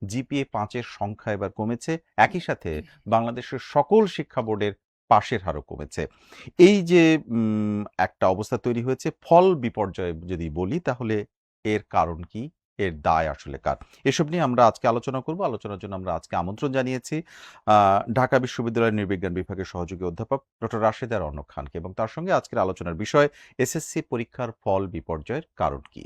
GPA 5-এর সংখ্যা এবার কমেছে। একই সাথে বাংলাদেশের সকল শিক্ষা বোর্ডের পাশের হারও কমেছে। এই যে একটা অবস্থা তৈরি হয়েছে, ফল বিপর্যয় যদি বলি তাহলে এর কারণ কি? এর দায় আসলে কার? এসব নিয়ে আমরা আজকে আলোচনা করব। আলোচনার জন্য আমরা আজকে আমন্ত্রণ জানিয়েছি ঢাকা বিশ্ববিদ্যালয়ের নৃবিজ্ঞান বিভাগের সহযোগী অধ্যাপক ডক্টর রাশেদা রওনক খানকে, এবং তার সঙ্গে আজকের আলোচনার বিষয় এসএসসি পরীক্ষার ফল বিপর্যয়ের কারণ কি?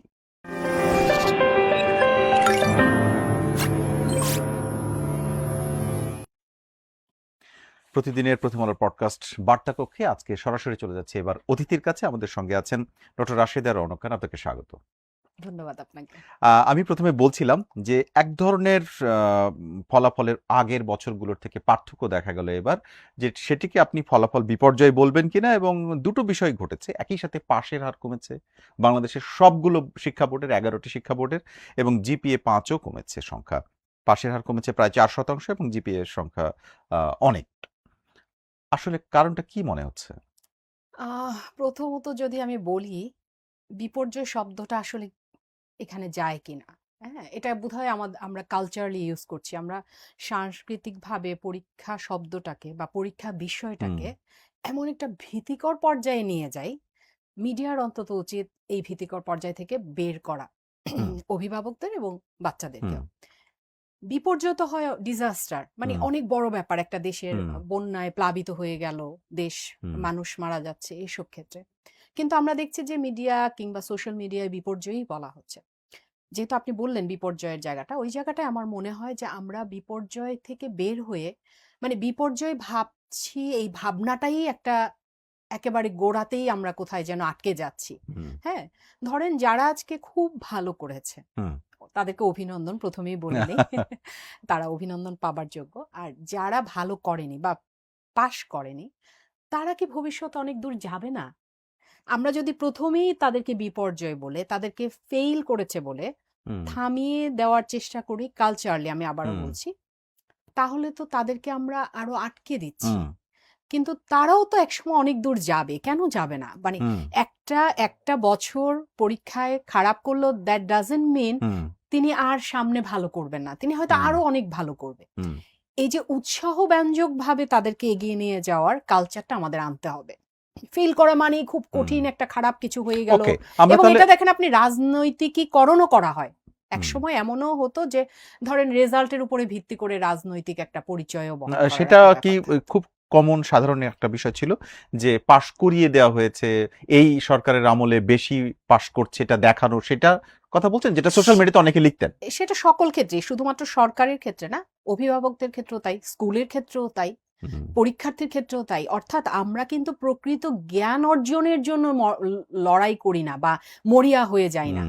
প্রতিদিনের প্রথম আলোর পডকাস্ট বার্তা কক্ষে আজকে সরাসরি চলে যাচ্ছে এবার অতিথির কাছে। আমাদের সঙ্গে আছেন ডক্টর রাশেদা রওনক খান। আপনাকে স্বাগত। ধন্যবাদ আপনাকে। আমি প্রথমে বলছিলাম যে এক ধরনের ফলাফলের আগের বছরগুলোর থেকে পার্থক্য দেখা গেল এবার, যে সেটিকে আপনি ফলাফল বিপর্যয় বলবেন কিনা, এবং দুটো বিষয় ঘটেছে। একই সাথে পাশের হার কমেছে বাংলাদেশের সবগুলো শিক্ষা বোর্ডের, 11টি শিক্ষা বোর্ডের, এবং জিপিএ 5ও কমেছে সংখ্যা। পাশের হার কমেছে প্রায় 4% এবং জিপিএ এর সংখ্যা অনেক। আসলে কারণটা কি মনে হচ্ছে? প্রথমত যদি আমি বলি, বিপর্যয় শব্দটা আসলে এখানে যায় কিনা। হ্যাঁ, এটা বোধহয় আমরা কালচারালি ইউজ করছি। আমরা সাংস্কৃতিকভাবে পরীক্ষা শব্দটাকে বা পরীক্ষা বিষয়টাকে এমন একটা ভীতিকর পর্যায়ে নিয়ে যাই, মিডিয়ার অন্তত উচিত এই ভীতিকর পর্যায় থেকে বের করা অভিভাবকদের এবং বাচ্চাদেরকেও। বিপর্যয় তো হয় ডিজাস্টার, মানে অনেক বড় ব্যাপার, একটা দেশের বন্যায় প্লাবিত হয়ে গেল দেশ, মানুষ মারা যাচ্ছে, এইসব ক্ষেত্রে। কিন্তু আমরা দেখছি যে মিডিয়া কিংবা সোশ্যাল মিডিয়ায় বিপর্যয়ই বলা হচ্ছে। যেহেতু আপনি বললেন বিপর্যয়ের জায়গাটা, ওই জায়গাটায় আমার মনে হয় যে আমরা বিপর্যয় থেকে বের হয়ে, মানে বিপর্যয় ভাবছি, এই ভাবনাটাই একটা একেবারে গোড়াতেই আমরা কোথায় যেন আটকে যাচ্ছি। হ্যাঁ, ধরেন যারা আজকে খুব ভালো করেছে তাদেরকে অভিনন্দন, প্রথমেই বলে নেই তারা অভিনন্দন পাবার যোগ্য। আর যারা ভালো করেনি বা পাশ করেনি, তারা কি ভবিষ্যতে অনেক দূর যাবে না? আমরা যদি প্রথমেই তাদেরকে বিপর্যয় বলে, তাদেরকে ফেইল করেছে বলে থামিয়ে দেওয়ার চেষ্টা করি কালচারালি, আমি আবারও বলছি, তাহলে তো তাদেরকে আমরা আরো আটকে দিচ্ছি। কিন্তু তারাও তো একসময় অনেক দূর যাবে, কেন যাবে না? মানে একটা বছর পরীক্ষায় খারাপ করলো, দ্যাট ডাজন্ট মিন তিনি আর সামনে ভালো করবেন না, তিনি হয়তো আরো অনেক ভালো করবে। এই যে উৎসাহ ব্যঞ্জক ভাবে তাদেরকে এগিয়ে নিয়ে যাওয়ার কালচারটা আমাদের আনতে হবে। ফেল করা মানে খুব কঠিন একটা খারাপ কিছু হয়ে গেল, এবং এটা দেখেন আপনি রাজনৈতিকীকরণও করা হয়। একসময় এমনও হতো যে ধরেন রেজাল্টের উপরে ভিত্তি করে রাজনৈতিক একটা পরিচয়ও বহন করে, সেটা কি খুব কমন সাধারণ একটা বিষয় ছিল যে পাশ করিয়ে দেওয়া হয়েছে, এই সরকারের আমলে বেশি পাশ করছে এটা দেখানো, সেটা কথা বলছেন, যেটা সোশ্যাল মিডিয়াতে অনেকে লিখতেন। সেটা সকল ক্ষেত্রে, শুধুমাত্র সরকারের ক্ষেত্রে না, অভিভাবকদের ক্ষেত্রেও তাই, স্কুলের ক্ষেত্রেও তাই, পরীক্ষার্থীর ক্ষেত্রেও তাই। অর্থাৎ আমরা কিন্তু প্রকৃত জ্ঞান অর্জনের জন্য লড়াই করি না বা মরিয়া হয়ে যাই না।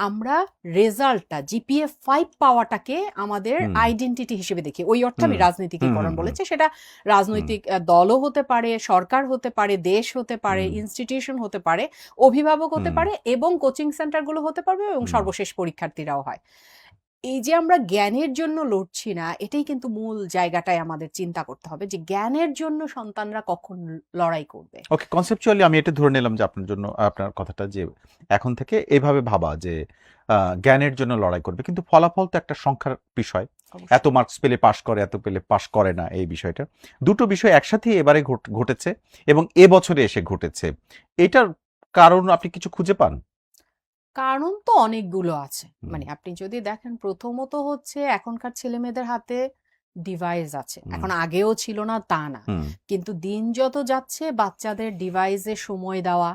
আমরা রেজাল্টটা, জিপিএ 5 পাওয়াটাকে আমাদের আইডেন্টিটি হিসেবে দেখি। ওই অর্থে আমি রাজনীতিকীকরণ বলেছি। সেটা রাজনৈতিক দলও হতে পারে, সরকার হতে পারে, দেশ হতে পারে, ইনস্টিটিউশন হতে পারে, অভিভাবক হতে পারে, এবং কোচিং সেন্টারগুলো হতে পারবে, এবং সর্বশেষ পরীক্ষার্থীরাও হয়। এই যে আমরা জ্ঞানের জন্য লড়ছি না, এটাই কিন্তু মূল জায়গাটায় আমাদের চিন্তা করতে হবে, যে জ্ঞানের জন্য সন্তানরা কখন লড়াই করবে। ওকে, কনসেপচুয়ালি আমি এটা ধরে নিলাম যে আপনার জন্য, আপনার কথাটা, যে এখন থেকে এভাবে ভাবা যে জ্ঞানের জন্য লড়াই করবে, কিন্তু ফলাফল তো একটা সংখ্যার বিষয়। এত মার্কস পেলে পাশ করে, এত পেলে পাশ করে না, এই বিষয়টা, দুটো বিষয় একসাথে এবারে ঘটেছে এবং এবছরে এসে ঘটেছে। এটার কারণ আপনি কিছু খুঁজে পান? কারণ তো অনেকগুলো আছে। মানে আপনি যদি দেখেন, প্রথমত হচ্ছে এখনকার ছেলে মেয়েদের হাতে ডিভাইস আছে। এখন আগেও ছিল না তা না, কিন্তু দিন যত যাচ্ছে বাচ্চাদের ডিভাইসে সময় দেওয়া,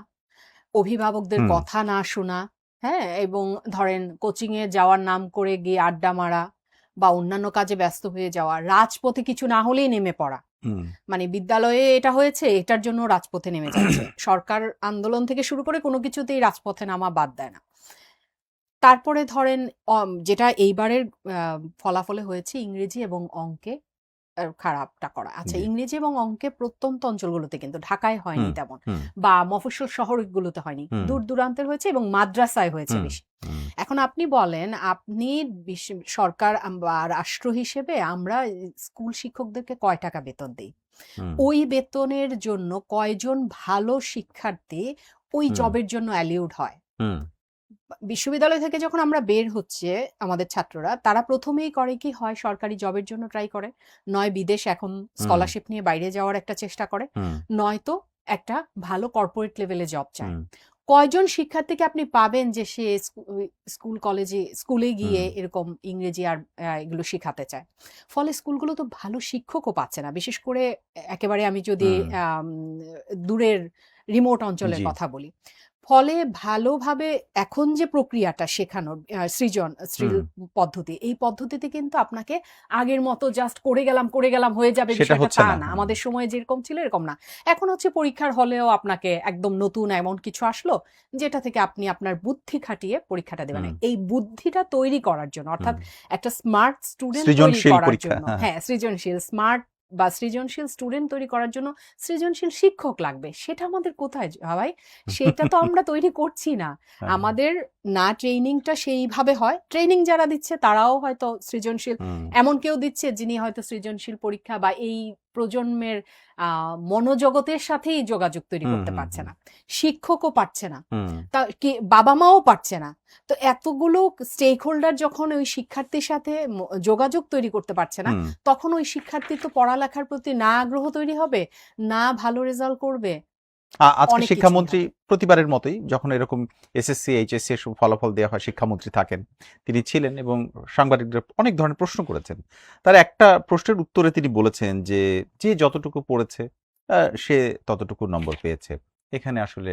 অভিভাবকদের কথা না শোনা, হ্যাঁ, এবং ধরেন কোচিং এ যাওয়ার নাম করে গিয়ে আড্ডা মারা বা অন্যান্য কাজে ব্যস্ত হয়ে যাওয়া, রাজপথে কিছু না হলেই নেমে পড়া। মানে বিদ্যালয়ে এটা হয়েছে, এটার জন্য রাজপথে নেমে যাচ্ছে। সরকার আন্দোলন থেকে শুরু করে কোনো কিছুতেই রাজপথে নামা বাদ দেয় না। তারপরে ধরেন যেটা এইবারের ফলাফলে হয়েছে, ইংরেজি এবং অঙ্কে খারাপটা করা। আচ্ছা, ইংরেজি এবং অঙ্কে প্রত্যন্ত অঞ্চলগুলোতে, কিন্তু ঢাকায় হয়নি তেমন, বা মফস্বল শহরগুলোতে হয়নি, দূর দূরান্তের হয়েছে এবং মাদ্রাসায় হয়েছে বেশি। এখন আপনি বলেন, আপনি সরকার বা রাষ্ট্র হিসেবে আমরা স্কুল শিক্ষকদেরকে কয় টাকা বেতন দিই? ওই বেতনের জন্য কয়জন ভালো শিক্ষার্থী ওই জবের জন্য অ্যালিউড হয়? বিশ্ববিদ্যালয় থেকে যখন আমরা বের হচ্ছে আমাদের ছাত্ররা, তারা প্রথমেই করে কি, হয় সরকারি জবের জন্য ট্রাই করে, নয় বিদেশ এখন হুম স্কলারশিপ নিয়ে বাইরে যাওয়ার একটা চেষ্টা করে, হুম নয়তো একটা ভালো কর্পোরেট লেভেলে জব চায়। হুম কয়জন শিক্ষার্থীকে আপনি পাবেন যে সে স্কুল কলেজে স্কুলে গিয়ে হুম এরকম ইংরেজি আর এগুলো শেখাতে চায়? ফলে স্কুলগুলো তো ভালো শিক্ষকও পাচ্ছে না, বিশেষ করে একেবারে আমি যদি হুম আম, দূরের রিমোট অঞ্চলের জি কথা বলি। ফলে ভালোভাবে এখন যে প্রক্রিয়াটা শেখানোর, সৃজনশীল হুম পদ্ধতি, এই পদ্ধতিতে কিন্তু আপনাকে আগের মতো জাস্ট করে গেলাম হয়ে যাবে সেটা বিষয়টা হচ্ছে তা না। না। আমাদের সময় যেরকম ছিল এরকম না। এখন হচ্ছে পরীক্ষার হলেও আপনাকে একদম নতুন এমন কিছু আসলো যেটা থেকে আপনি আপনার বুদ্ধি খাটিয়ে পরীক্ষাটা দেবেন। হুম এই বুদ্ধিটা তৈরি করার জন্য, হুম অর্থাৎ একটা স্মার্ট স্টুডেন্ট তৈরি সৃজনশীল করার পরীক্ষা, জন্য, হ্যাঁ। হ্যাঁ, সৃজনশীল স্টুডেন্ট তৈরি করার জন্য সৃজনশীল শিক্ষক লাগবে। সেটা আমাদের কোথায় ভাই? সেটা তো আমরা তৈরি করছি না। হ্যাঁ, আমাদের না ট্রেনিংটা সেইভাবে হয়। ট্রেনিং যারা দিচ্ছে তারাও হয়তো সৃজনশীল, হুম এমন কেউ দিচ্ছে যিনি হয়তো সৃজনশীল পরীক্ষা বা এই প্রজন্মের মনোজগতের সাথেই যোগাযোগ তৈরি হুম করতে হুম পারছে হুম না। শিক্ষকও পারছে না। হুম তা কি বাবা মাও পারছে না। তো এতগুলো স্টেক হোল্ডার যখন ওই শিক্ষার্থীর সাথে যোগাযোগ তৈরি করতে পারছে না, হুম তখন ওই শিক্ষার্থী তো পড়ালেখার প্রতি না আগ্রহ তৈরি হবে, না ভালো রেজাল্ট করবে, আজকে অনেক কিছুই শিক্ষামন্ত্রী হবে। প্রতিবারের মতোই যখন এরকম এসএসসি এইচএসসি এর ফলাফল দেওয়া হয়, শিক্ষামন্ত্রী থাকেন, তিনি ছিলেন এবং সাংবাদিকদের অনেক ধরনের প্রশ্ন করেছেন। তার একটা প্রশ্নের উত্তরে তিনি বলেছেন যে যে যতটুকু পড়েছে সে ততটুকু নম্বর পেয়েছে, এখানে আসলে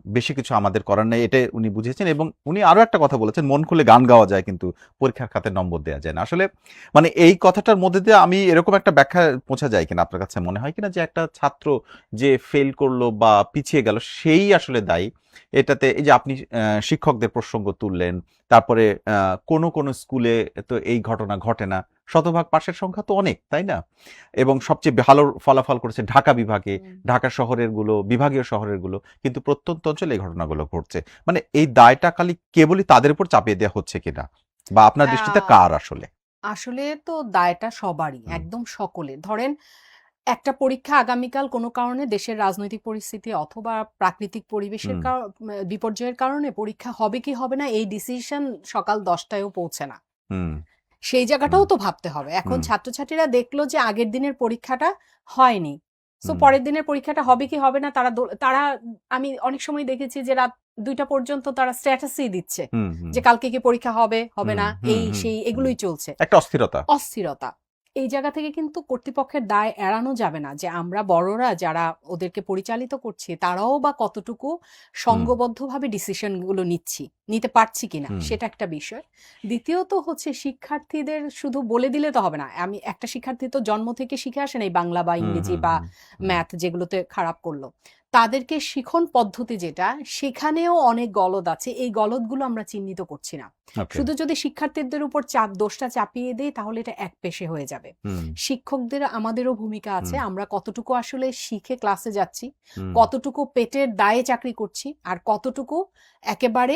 বেশি কিছু আমাদের করার নেই, এটাই উনি বুঝিয়েছেন। এবং উনি আরো একটা কথা বলেছেন, মন খুলে গান গাওয়া যায় কিন্তু পরীক্ষার খাতে নম্বর দেওয়া যায় না। আসলে মানে এই কথাটার মধ্যে দিয়ে আমি এরকম একটা ব্যাখ্যা পৌঁছা যায় কিনা, আপনার কাছে মনে হয় কিনা যে একটা ছাত্র যে ফেল করলো বা পিছিয়ে গেল সেই আসলে দায়ী এটাতে? এই যে আপনি শিক্ষকদের প্রসঙ্গ তুললেন, তারপরে কোনো স্কুলে তো এই ঘটনা ঘটে না, শতভাগ পাশের সংখ্যা তো অনেক, তাই না? এবং সবচেয়ে ভালো ফলাফল করেছে ঢাকা বিভাগে, হুম। ঢাকা শহরের গুলো, বিভাগীয় শহরের গুলো, কিন্তু প্রত্যন্ত অঞ্চলে এই ঘটনাগুলো ঘটছে। মানে এই দায়টা খালি কেবলই তাদের উপর চাপিয়ে দেওয়া হচ্ছে কিনা, বা আপনার দৃষ্টিতে আহ, কার আসলে? আসলে তো দায়টা সবারই, হুম একদম সকলে। ধরেন একটা পরীক্ষা আগামীকাল কোনো কারণে দেশের রাজনৈতিক পরিস্থিতি অথবা প্রাকৃতিক পরিবেশের হুম বিপর্যয়ের কারণে পরীক্ষা হবে কি হবে না এই ডিসিশন সকাল 10টায়ও পৌঁছে না। হুম সেই হুম জায়গাটাও তো ভাবতে হবে। এখন হুম ছাত্রছাত্রীরা দেখলো যে আগের দিনের পরীক্ষাটা হয়নি, সো হুম পরের দিনের পরীক্ষাটা হবে কি হবে না, তারা আমি অনেক সময় দেখেছি যে রাত 2টা পর্যন্ত তারা স্ট্যাটাসই দিচ্ছে হুম হুম যে কালকে কি পরীক্ষা হবে হবে হুম না, হুম এই হুম সেই হুম এগুলোই চলছে। একটা অস্থিরতা। অস্থিরতা। এই জায়গা থেকে কিন্তু কর্তৃপক্ষের দায় এড়ানো যাবে না যে আমরা বড়রা যারা ওদেরকে পরিচালিত করছি তারাও বা কতটুকু হুম সংঘবদ্ধভাবে ডিসিশনগুলো নিতে পারছি কিনা, হুম সেটা একটা বিষয়। দ্বিতীয়ত হচ্ছে শিক্ষার্থীদের শুধু বলে দিলে তো হবে না। আমি একটা শিক্ষার্থী তো জন্ম থেকে শিখে আসে নাই বাংলা বা হুম ইংরেজি হুম বা হুম হুম ম্যাথ, যেগুলোতে খারাপ করলো। তাদেরকে শিখন পদ্ধতি যেটা, সেখানেও অনেক গলদ আছে। এই গলদগুলো আমরা চিহ্নিত করছি না। ওকে। শুধু যদি শিক্ষার্থীদের উপর দোষটা চাপিয়ে দেই তাহলে এটা একপেশে হয়ে যাবে। হুম শিক্ষকদের আমাদেরও ভূমিকা আছে। হুম আমরা কতটুকু আসলে শিখে ক্লাসে যাচ্ছি, হুম কতটুকু পেটের দায়ে চাকরি করছি, আর কতটুকু একেবারে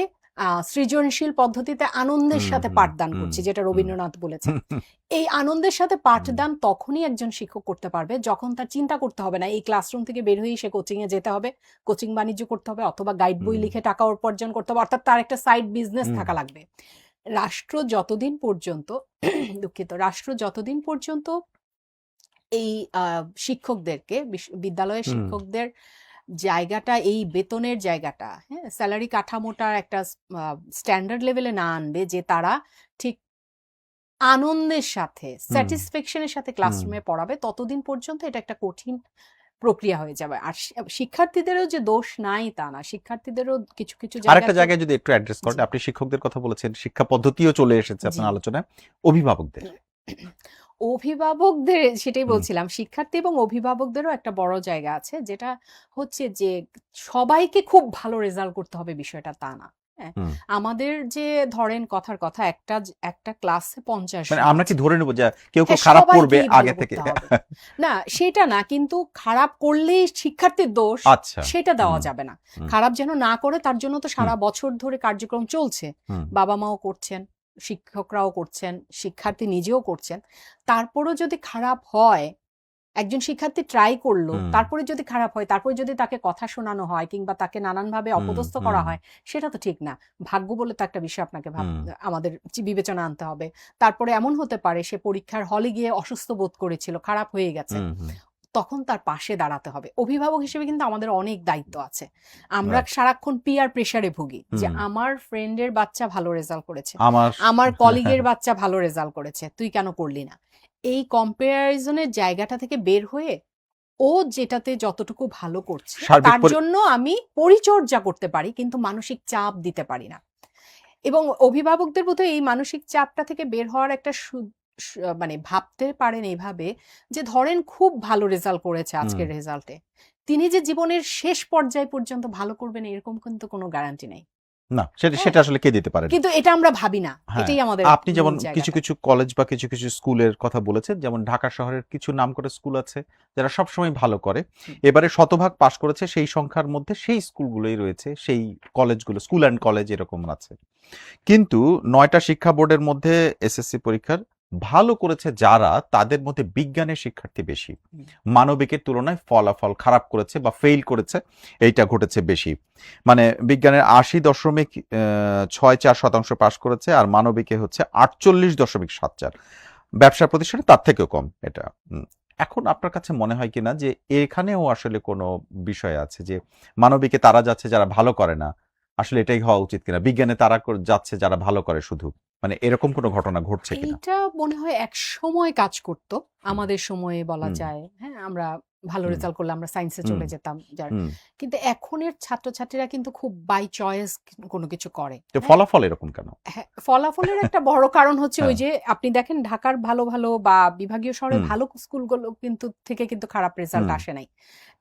সৃজনশীল পদ্ধতিতে আনন্দের হুম সাথে হুম পাঠদান হুম করছি, যেটা হুম রবীন্দ্রনাথ বলেছেন। এই আনন্দের সাথে হুম পাঠদান তখনই একজন শিক্ষক করতে পারবে যখন তার চিন্তা করতে হবে না এই ক্লাসরুম থেকে বের হয়েই সে কোচিং এ যেতে হবে, কোচিং বাণিজ্য করতে হবে, অথবা গাইড বই হুম লিখে টাকা উপার্জন করতে হবে, অর্থাৎ তার একটা সাইড বিজনেস হুম থাকা লাগবে। রাষ্ট্র যতদিন পর্যন্ত দুঃখিত, রাষ্ট্র যতদিন পর্যন্ত এই শিক্ষকদেরকে, বিদ্যালয়ের হুম শিক্ষকদের জায়গাটা, এই বেতনের জায়গাটা, হ্যাঁ, স্যালারি কাঠামোটা একটা স্ট্যান্ডার্ড লেভেলে না আনবে যে তারা ঠিক আনন্দের সাথে, হুম স্যাটিসফ্যাকশনের সাথে হুম ক্লাসরুমে পড়াবে, ততদিন পর্যন্ত এটা একটা কঠিন প্রক্রিয়া হয়ে যাবে। আর শিক্ষার্থীদেরও যে দোষ নাই তা না, শিক্ষার্থীদেরও কিছু কিছু আরেকটা জায়গায় তো। জায়গায় যদি একটু অ্যাড্রেস করেন, জি, আপনি শিক্ষকদের কথা বলেছেন, শিক্ষা পদ্ধতিও চলে এসেছে জি। আপনার আলোচনায়, অভিভাবকদের। অভিভাবকদের সেটাই হুম বলছিলাম, শিক্ষার্থী এবং অভিভাবকদেরও একটা বড় জায়গা আছে, যেটা হচ্ছে যে সবাইকে খুব ভালো রেজাল্ট করতে হবে বিষয়টা তা না। হ্যাঁ, হুম আমাদের যে ধরেন কথার কথা একটা ক্লাসে 50 মানে জন আমরা কি আছে, ধরে নেবো যে কেউ হ্যাঁ, খারাপ করবে সবাইকেই ভালো আগে থেকে? করতে হবে। না, সেটা না, কিন্তু খারাপ করলেই শিক্ষার্থীর দোষ, আচ্ছা। সেটা দেওয়া হুম যাবে না। হুম খারাপ যেন না করে তার জন্য তো হুম সারা বছর ধরে কার্যক্রম চলছে। হুম বাবা-মাও করছেন, শিক্ষকরাও করছেন, শিক্ষার্থী নিজেও করছেন। তারপরও যদি খারাপ হয় একজন শিক্ষার্থী ট্রাই করলো, হুম তারপরে যদি খারাপ হয়, তারপরে যদি তাকে কথা শোনানো হয় কিংবা তাকে নানানভাবে হুম অপদস্থ হুম করা হয়, সেটা তো ঠিক না। ভাগ্য বলে তো একটা বিষয় আপনাকে হুম আমাদের বিবেচনা আনতে হবে। তারপরে এমন হতে পারে সে পরীক্ষার হলে গিয়ে অসুস্থ বোধ করেছিল, খারাপ হয়ে গেছে, হুম হুম তখন তার পাশে দাঁড়াতে হবে। অভিভাবক হিসেবে কিন্তু আমাদের অনেক দায়িত্ব আছে। আমরা রাইট সারাক্ষণ পিয়ার প্রেসারে ভুগি যে হুম আমার ফ্রেন্ডের বাচ্চা ভালো রেজাল্ট করেছে, আমার আমার কলিগের বাচ্চা ভালো রেজাল্ট করেছে, তুই কেন করলি না? এই কম্পারিজনের জায়গাটা থেকে বের হয়ে ও যেটাতে যতটুকু ভালো করছে সার্বিক তার জন্য আমি পরিচর্যা করতে পারি, কিন্তু মানসিক চাপ দিতে পারি না। এবং অভিভাবকদের বোধহয় এই মানসিক চাপটা থেকে বের হওয়ার একটা মানে ভাবতে পারেন এইভাবে যে ধরেন খুব ভালো রেজাল্ট করেছে হুম আজকের রেজাল্টে, তিনি যে জীবনের শেষ পর্যায় পর্যন্ত ভালো করবেন এরকম কিন্তু কোনো গ্যারান্টি নেই। না সেটা হ্যাঁ, সেটা আসলে কে দিতে পারেন? কিন্তু এটা আমরা ভাবি না, হ্যাঁ, এটাই আমাদের আপনি যেমন মূল কিছু জায়গাটা। কিছু কলেজ বা কিছু কিছু স্কুলের কথা বলেছেন, যেমন ঢাকা শহরের কিছু নামকরা স্কুল আছে যারা সবসময় ভালো করে। হুম, এবারে শতভাগ পাশ করেছে সেই সংখ্যার মধ্যে সেই স্কুলগুলোই রয়েছে, সেই কলেজগুলো স্কুল অ্যান্ড কলেজ এরকম আছে। কিন্তু ৯টা শিক্ষা বোর্ডের মধ্যে এসএসসি পরীক্ষার ভালো করেছে যারা, তাদের মধ্যে বিজ্ঞানের শিক্ষার্থী বেশি। হুম, মানবিকের তুলনায় ফলাফল খারাপ করেছে বা ফেইল করেছে, এইটা ঘটেছে বেশি। মানে বিজ্ঞানের ৮০.৬৪% পাশ করেছে, আর মানবিকে হচ্ছে ৪৮.৭৪। ব্যবসা প্রতিষ্ঠানে তার থেকেও কম এটা। এখন আপনার কাছে মনে হয় কিনা যে এখানেও আসলে কোনো বিষয় আছে যে মানবিকে তারা যাচ্ছে যারা ভালো করে না, আসলে এটাই হওয়া উচিত কিনা? বিজ্ঞানে তারা যাচ্ছে যারা ভালো করে শুধু, মানে এরকম কোনো ঘটনা ঘটছে কিনা? এইটা মনে হয় এক সময় কাজ করতো, হুম আমাদের সময়ে বলা হুম যায়। হ্যাঁ, আমরা ভালো হুম রেজাল্ট করলে আমরা সায়েন্সে হুম চলে যেতাম যার। হুম কিন্তু এখনের ছাত্রছাত্রীরা কিন্তু খুব বাই চয়েস কোনো কিছু করে। তো হ্যাঁ, ফলাফল এরকম কেন? হ্যাঁ, ফলাফলের একটা বড় কারণ হচ্ছে ওই হ্যাঁ যে আপনি দেখেন ঢাকার ভালো ভালো বা বিভাগীয় শহরে হুম ভালো স্কুলগুলো কিন্তু থেকে কিন্তু খারাপ রেজাল্ট হুম আসে নাই,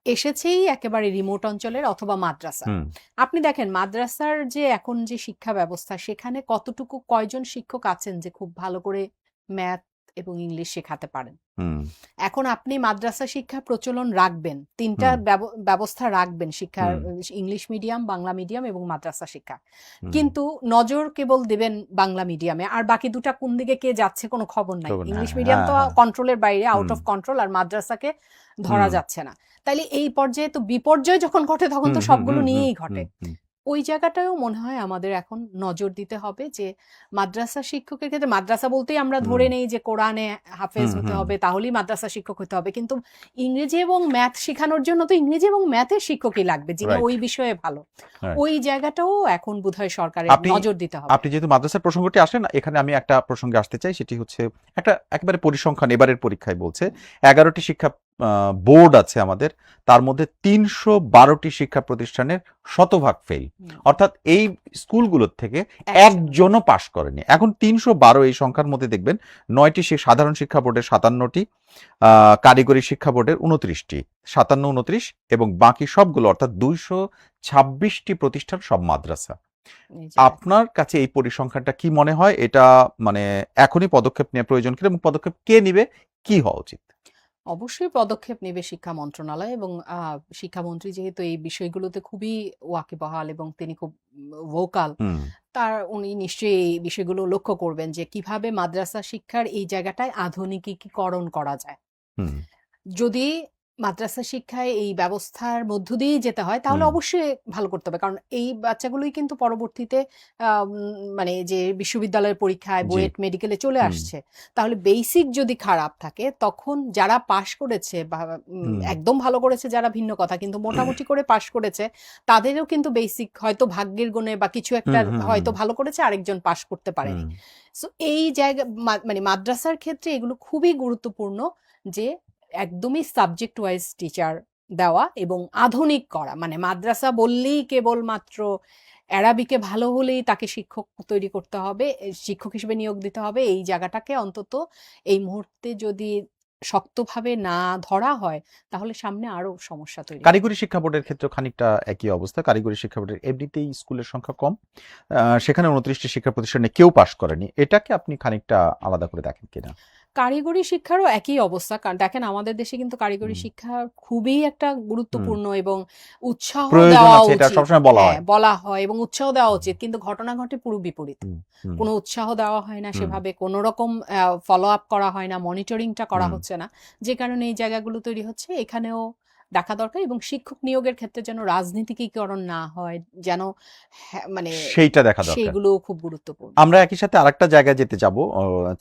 এসেছেই একেবারে রিমোট অঞ্চলের অথবা মাদ্রাসার। হুম আপনি দেখেন মাদ্রাসার যে এখন যে শিক্ষা ব্যবস্থা, সেখানে কতটুকু কয়জন শিক্ষক আছেন যে খুব ভালো করে ম্যাথ এবং ইংলিশ শেখাতে পারেন? হুম এখন আপনি মাদ্রাসা শিক্ষা প্রচলন রাখবেন, তিনটা হুম ব্যবস্থা রাখবেন শিক্ষার, হুম ইংলিশ মিডিয়াম, বাংলা মিডিয়াম এবং মাদ্রাসা শিক্ষা, হুম কিন্তু নজর কেবল দেবেন বাংলা মিডিয়ামে, আর বাকি দুটা কোন দিকে কে যাচ্ছে কোনো খবর নাই। খবর ইংলিশ হ্যাঁ মিডিয়াম হ্যাঁ তো হ্যাঁ কন্ট্রোলের বাইরে, আউট হুম অফ কন্ট্রোল, আর মাদ্রাসাকে ধরা হুম যাচ্ছে না। তাইলে এই পর্যায়ে তো বিপর্যয় যখন ঘটে তখন হুম তো হুম সবগুলো হুম হুম নিয়েই হুম ঘটে। হুম ওই জায়গাটায়ও মনে হয় আমাদের এখন নজর দিতে হবে যে মাদ্রাসা শিক্ষকের ক্ষেত্রে, মাদ্রাসা বলতেই আমরা হুম ধরে নেই যে কোরআনে হাফেজ হুম হতে হুম হবে, তাহলেই মাদ্রাসা শিক্ষক হতে হবে, কিন্তু ইংরেজি এবং ম্যাথ শেখানোর জন্য তো ইংরেজি এবং ম্যাথের শিক্ষকই লাগবে যিনি রাইট ওই বিষয়ে ভালো। রাইট ওই জায়গাটাও এখন বোধহয় সরকারের আপনি নজর দিতে হবে। আপনি যেহেতু মাদ্রাসার প্রসঙ্গটি আসেন, এখানে আমি একটা প্রসঙ্গে আসতে চাই, সেটি হচ্ছে একটা একেবারে পরিসংখ্যান এবারের পরীক্ষায় বলছে 11টি শিক্ষা বোর্ড আছে আমাদের, তার মধ্যে 312টি শিক্ষা প্রতিষ্ঠানের শতভাগ ফেল, হুম, অর্থাৎ এই স্কুলগুলোর থেকে একজন। একজনও পাশ করেনি। এখন 312 এই সংখ্যার মধ্যে দেখবেন 9টি সাধারণ শিক্ষা বোর্ডের 57টি, কারিগরি শিক্ষা বোর্ডের 29টি, 57 29, এবং বাকি সবগুলো অর্থাৎ 226টি প্রতিষ্ঠান সব মাদ্রাসা। এই যে আপনার কাছে এই পরিসংখ্যানটা কি মনে হয়? এটা মানে এখনই পদক্ষেপ নেওয়া প্রয়োজন কিনা, এবং পদক্ষেপ কে নিবে? কি হওয়া উচিত? অবশ্যই পদক্ষেপ নেবে শিক্ষা মন্ত্রণালয় এবং শিক্ষামন্ত্রী যেহেতু এই বিষয়গুলোতে খুবই ওয়াকিবহাল এবং তিনি খুব ভোকাল, হুম উনি নিশ্চয়ই এই বিষয়গুলো লক্ষ্য করবেন যে কিভাবে মাদ্রাসা শিক্ষার এই জায়গাটায় আধুনিকীকরণ করা যায়। হুম যদি মাদ্রাসা শিক্ষায় এই ব্যবস্থার মধ্য দিয়েই যেতে হয় তাহলে হুম অবশ্যই ভালো করতে হবে। কারণ এই বাচ্চাগুলোই কিন্তু পরবর্তীতে মানে যে বিশ্ববিদ্যালয়ের পরীক্ষায় জি বুয়েট মেডিকেলে চলে হুম আসছে। তাহলে বেসিক যদি খারাপ থাকে তখন যারা পাশ করেছে বা হুম একদম ভালো করেছে যারা ভিন্ন কথা, কিন্তু মোটামুটি করে পাশ করেছে তাদেরও কিন্তু বেসিক হয়তো ভাগ্যের গুণে বা কিছু একটা হুম হুম হুম হয়তো ভালো করেছে, আরেকজন পাশ করতে পারেনি। হুম সো এই জায়গা মানে মাদ্রাসার ক্ষেত্রে এগুলো খুবই গুরুত্বপূর্ণ যে একদমই সাবজেক্ট ওয়াইজ টিচার দেওয়া এবং আধুনিক করা। মানে মাদ্রাসা বললেই কেবলমাত্র অ্যারাবিকে ভালো হলেই তাকে শিক্ষক তৈরি করতে হবে, শিক্ষক হিসেবে নিয়োগ দিতে হবে, এই জায়গাটাকে অন্তত এই মুহূর্তে যদি শক্তভাবে না ধরা হয় তাহলে সামনে আরো সমস্যা তৈরি হবে। কারিগরি শিক্ষা বোর্ডের ক্ষেত্রে খানিকটা একই অবস্থা। কারিগরি শিক্ষা বোর্ডের এমনিতেই স্কুলের সংখ্যা কম, সেখানে 29টি শিক্ষা প্রতিষ্ঠানে কেউ পাশ করেনি। এটাকে আপনি খানিকটা আলাদা করে দেখেন কিনা? কারিগরি শিক্ষারও একই অবস্থা। কারণ দেখেন আমাদের দেশে কিন্তু কারিগরি হুম। শিক্ষা খুবই একটা হুম। গুরুত্বপূর্ণ এবং উৎসাহ প্রয়োজন দেওয়া আছে, এটা উচিত। সবসময় বলা হ্যাঁ, হয়। বলা হয় এবং উৎসাহ দেওয়া হুম। উচিত। কিন্তু ঘটনা ঘটে পুরো বিপরীত। হুম। হুম। কোনো উৎসাহ দেওয়া হয় না হুম। সেভাবে, কোনো রকম ফলো আপ করা হয় না, মনিটরিংটা করা হুম। হচ্ছে না। যে কারণে এই জায়গাগুলো তৈরি হচ্ছে। এখানেও দেখা দরকার এবং শিক্ষক নিয়োগের ক্ষেত্রে যেন রাজনীতিকীকরণ না হয়, যেন মানে সেইটা দেখা দরকার। সেইগুলো খুব গুরুত্বপূর্ণ। আমরা একই সাথে আরেকটা জায়গায় যেতে যাব,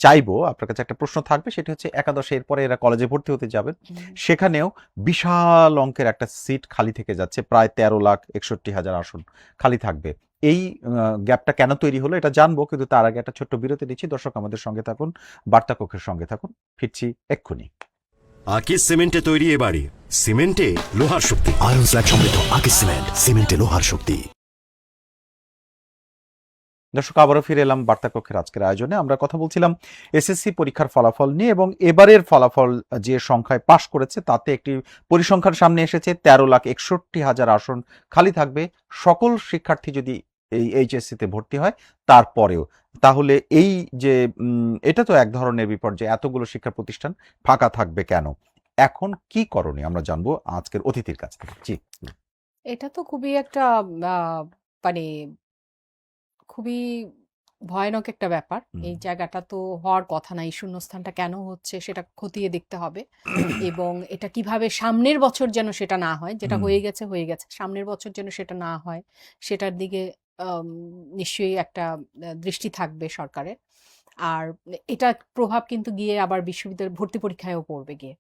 চাইবো আপনার কাছে একটা প্রশ্ন থাকবে, সেটা হচ্ছে একাদশে এরপরে এরা কলেজে ভর্তি হতে যাবেন, হুম। সেখানেও বিশাল অঙ্কের একটা সিট খালি থেকে যাচ্ছে, প্রায় 13,61,000 আসন খালি থাকবে। এই গ্যাপটা কেন তৈরি হলো এটা জানবো, কিন্তু তার আগে একটা ছোট্ট বিরতি দিচ্ছি। দর্শক আমাদের সঙ্গে থাকুন, বার্তা কক্ষের সঙ্গে থাকুন, ফিরছি এক্ষুনি। আকিস সিমেন্টে তৈরি এ বাড়ি, সিমেন্টে লোহার শক্তি। আয়রন স্ল্যাগ সমৃদ্ধ আকিস সিমেন্ট, সিমেন্টে লোহার শক্তি। দর্শক আবারও ফিরে এলাম বার্তা কক্ষের আজকের আয়োজনে। আমরা কথা বলছিলাম এসএসসি পরীক্ষার ফলাফল নিয়ে, এবং এবারের ফলাফল যে সংখ্যায় পাশ করেছে তাতে একটি পরিসংখ্যান সামনে এসেছে, 13,61,000 আসন খালি থাকবে সকল শিক্ষার্থী যদি এই এইচএসসিতে ভর্তি হয় তারপরেও। তাহলে এই যে এটা তো এক ধরনের বিপর্যয়, এতগুলো শিক্ষা প্রতিষ্ঠান ফাঁকা থাকবে কেন? এখন কি করণীয় আমরা জানবো আজকের অতিথির কাছ থেকে। জি। এটা তো খুবই একটা মানে খুবই ভয়ানক একটা ব্যাপার। এই জায়গাটা তো হওয়ার কথা না। এই শূন্যস্থানটা কেন হচ্ছে সেটা খতিয়ে দেখতে হবে এবং এটা কিভাবে সামনের বছর যেন সেটা না হয়। যেটা হয়ে গেছে হয়ে গেছে। সামনের বছর যেন সেটা না হয় সেটার দিকে আম নিশ্চয়ই একটা দৃষ্টি থাকবে সরকারের। আর এটার প্রভাব কিন্তু গিয়ে আবার বিশ্ববিদ্যালয়ের ভর্তি পরীক্ষায়ও পড়বে গিয়ে।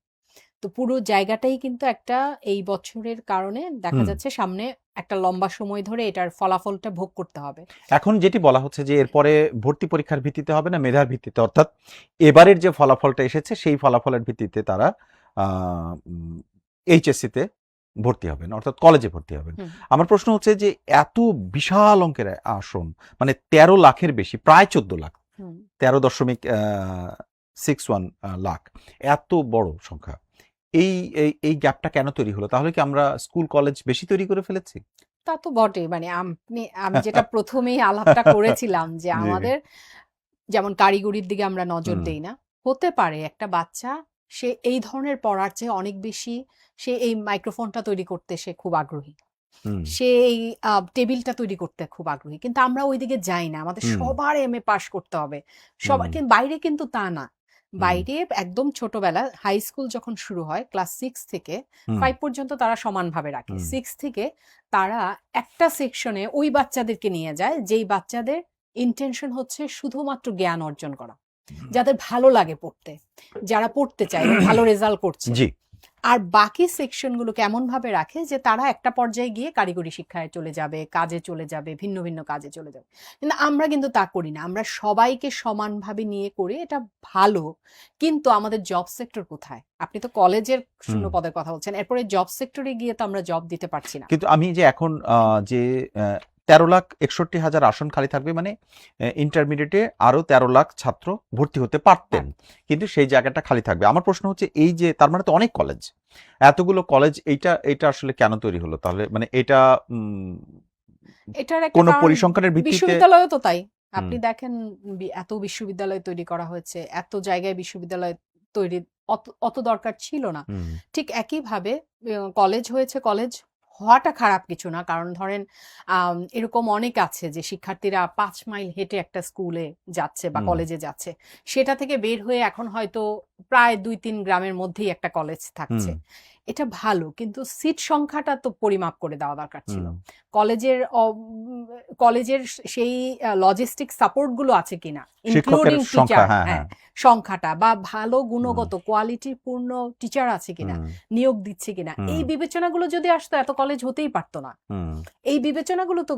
তো পুরো জায়গাটাই কিন্তু একটা এই বছরের কারণে দেখা যাচ্ছে সামনে একটা লম্বা সময় ধরে এটার ফলাফলটা ভোগ করতে হবে। এখন যেটি বলা হচ্ছে যে এরপরে ভর্তি পরীক্ষার ভিত্তিতে হবে না, মেধার ভিত্তিতে, অর্থাৎ এবারের যে ফলাফলটা এসেছে সেই ফলাফলের ভিত্তিতে তারা এইচএসসিতে ভর্তি হবেন, অর্থাৎ কলেজে ভর্তি হবেন। হুম। আমার প্রশ্ন হচ্ছে যে এত বিশাল অঙ্কের আসন, মানে 13 লাখের বেশি, প্রায় 14 লাখ, হুম। 13.61 লাখ, এত বড় সংখ্যা, এই এই এই গ্যাপটা কেন তৈরি হলো? তাহলে কি আমরা স্কুল কলেজ বেশি তৈরি করে ফেলেছি? তা তো বটেই। মানে আমি যেটা ১ম এই আলাপটা করেছিলাম যে জি, জি। আমাদের যেমন কারিগরির দিকে আমরা নজর হুম। দেই না। হতে পারে একটা বাচ্চা সে এই ধরনের পড়ার চেয়ে অনেক বেশি সে এই মাইক্রোফোনটা তৈরি করতে সে খুব আগ্রহী। হুম। সে এই টেবিলটা তৈরি করতে খুব আগ্রহী। কিন্তু আমরা ওইদিকে যাই না। আমাদের হুম। সবার এমএ পাস করতে হবে। হুম। কিন্তু বাইরে কিন্তু তা না। হুম। বাইরে একদম ছোটবেলা হাই স্কুল যখন শুরু হয় ক্লাস 6 থেকে হুম। 5 পর্যন্ত তারা সমানভাবে রাখে। হুম। 6 থেকে তারা একটা সেকশনে ওই বাচ্চাদেরকে নিয়ে যায় যেই বাচ্চাদের ইনটেনশন হচ্ছে শুধুমাত্র জ্ঞান অর্জন করা। যাদের ভালো লাগে পড়তে, যারা পড়তে চায় এবং ভালো রেজাল্ট করছে। জি। আর বাকি সেকশনগুলোকে এমনভাবে রাখে যে তারা একটা পর্যায়ে গিয়ে কারিগরি শিক্ষায় চলে যাবে, কাজে চলে যাবে, ভিন্ন ভিন্ন কাজে চলে যাবে। কিন্তু আমরা কিন্তু তা করি না। আমরা সবাইকে সমানভাবে নিয়ে করি। এটা ভালো। কিন্তু আমাদের জব সেক্টর কোথায়? আপনি তো কলেজের শূন্য পদের কথা বলছেন। এরপরে জব সেক্টরে গিয়ে তো আমরা জব দিতে পারছি না। কিন্তু আমি যে এখন যে 13,61,000 আসন খালি থাকবে, মানে ইন্টারমিডিয়েটে আরো 13 লাখ ছাত্র ভর্তি হতে পারতেন, কিন্তু সেই জায়গাটা খালি থাকবে। আমার প্রশ্ন হচ্ছে এই যে তার মানে তো অনেক কলেজ, এতগুলো কলেজ, এইটা আসলে কেন তৈরি হলো তাহলে? মানে এটা এটার একটা কোন কারণ পরিসংখ্যানের ভিত্তিতে? বিশ্ববিদ্যালয়েও তো তাই। আপনি হুম। দেখেন এত বিশ্ববিদ্যালয় তৈরি করা হয়েছে, এত জায়গায় বিশ্ববিদ্যালয় তৈরির অত দরকার ছিল না। হুম। ঠিক একইভাবে কলেজ হয়েছে, কলেজ হওয়াটা খারাপ কিছু না। কারণ ধরেন এরকম অনেক আছে যে শিক্ষার্থীরা ৫ মাইল হেঁটে একটা স্কুলে যাচ্ছে বা কলেজে যাচ্ছে। সেটা থেকে বের হয়ে এখন হয়তো প্রায় ২-৩ গ্রামের মধ্যেই একটা কলেজ থাকছে। এটা ভালো, কিন্তু সিট সংখ্যাটা তো পরিমাপ করে দেওয়া দরকার ছিল। কলেজের সেই লজিস্টিক সাপোর্ট গুলো আছে কিনা, শিক্ষকের ইনক্লুডিং সংখ্যা, টিচার, হ্যাঁ, হ্যাঁ, হ্যাঁ। সংখ্যাটা বা ভালো গুণগত কোয়ালিটিপূর্ণ টিচার আছে কিনা, নিয়োগ দিচ্ছে কিনা, এই বিবেচনাগুলো যদি আসতো এত কলেজ হতেই পারতো না। এই বিবেচনাগুলো তো